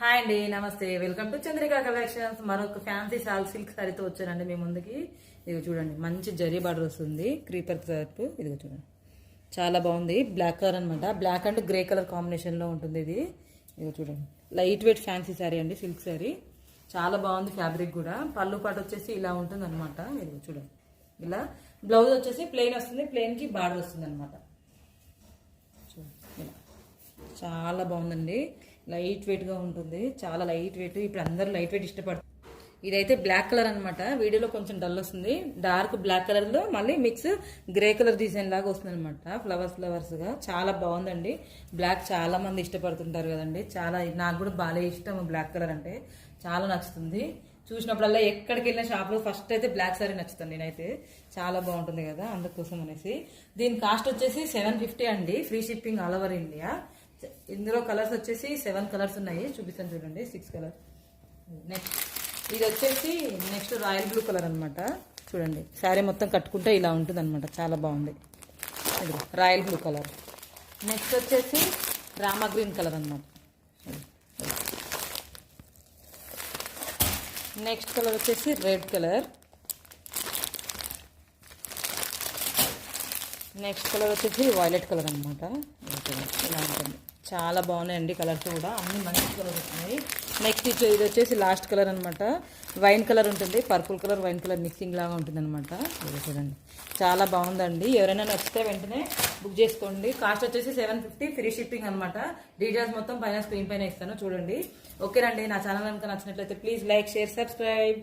Hi అండి, నమస్తే. Welcome to Chandrika collections. మరొక ఫ్యాన్సీ సిల్క్ సారీతో వచ్చానండి మీ ముందుకి. ఇదిగో చూడండి, మంచి జరీ బార్డర్ వస్తుంది, క్రీపర్ టైప్. ఇదిగో చూడండి, చాలా బాగుంది. బ్లాక్ కలర్ అనమాట, బ్లాక్ అండ్ గ్రే కలర్ కాంబినేషన్లో ఉంటుంది ఇది. ఇదిగో చూడండి, లైట్ వెయిట్ ఫ్యాన్సీ శారీ అండి, సిల్క్ శారీ. చాలా బాగుంది ఫ్యాబ్రిక్ కూడా. పళ్ళు పాటు వచ్చేసి ఇలా ఉంటుంది అనమాట. ఇదిగో చూడండి, ఇలా బ్లౌజ్ వచ్చేసి ప్లెయిన్ వస్తుంది, ప్లెయిన్కి బార్డర్ వస్తుంది అనమాట. ఇలా చాలా బాగుందండి, లైట్ వెయిట్గా ఉంటుంది, చాలా లైట్ వెయిట్. ఇప్పుడు అందరూ లైట్ వెయిట్ ఇష్టపడతారు. ఇదైతే బ్లాక్ కలర్ అనమాట, వీడియోలో కొంచెం డల్ వస్తుంది. డార్క్ బ్లాక్ కలర్లో మళ్ళీ మిక్స్ గ్రే కలర్ డిజైన్ లాగా వస్తుంది అనమాట, ఫ్లవర్స్గా. చాలా బాగుందండి. బ్లాక్ చాలా మంది ఇష్టపడుతుంటారు కదండి, చాలా. నాకు కూడా బాగా ఇష్టం బ్లాక్ కలర్ అంటే, చాలా నచ్చుతుంది. చూసినప్పుడల్లా ఎక్కడికి వెళ్ళిన షాప్లో ఫస్ట్ అయితే బ్లాక్ సారీ నచ్చుతుంది నేనైతే. చాలా బాగుంటుంది కదా, అందుకోసం అనేసి. దీని కాస్ట్ వచ్చేసి 750 అండి, free shipping all over India. ఇందులో కలర్స్ వచ్చేసి 7 కలర్స్ ఉన్నాయి, చూపిస్తాను చూడండి. 6 కలర్. నెక్స్ట్ ఇది వచ్చేసి నెక్స్ట్ రాయల్ బ్లూ కలర్ అనమాట. చూడండి, శారీ మొత్తం కట్టుకుంటే ఇలా ఉంటుంది అనమాట, చాలా బాగుంది. ఇది రాయల్ బ్లూ కలర్. నెక్స్ట్ వచ్చేసి రామా గ్రీన్ కలర్ అనమాట. నెక్స్ట్ కలర్ వచ్చేసి రెడ్ కలర్. నెక్స్ట్ కలర్ వచ్చేసి వైలెట్ కలర్ అనమాట. ఇలా ఉంటుంది, చాలా బాగున్నాయండి కలర్స్ కూడా, అన్ని మంచి కలర్ వస్తున్నాయి. నెక్స్ట్ ఇది వచ్చేసి లాస్ట్ కలర్ అనమాట, వైన్ కలర్ ఉంటుంది, purple colour wine colour mixing లాగా ఉంటుంది అనమాట. చూడండి, చాలా బాగుందండి. ఎవరైనా నచ్చితే వెంటనే బుక్ చేసుకోండి. కాస్ట్ వచ్చేసి 750, ఫ్రీ షిప్పింగ్ అనమాట. డీటెయిల్స్ మొత్తం పైన స్క్రీన్ పైన ఇస్తాను చూడండి. ఓకేనండి, నా ఛానల్ కనుక నచ్చినట్లయితే ప్లీజ్ లైక్, షేర్, సబ్స్క్రైబ్.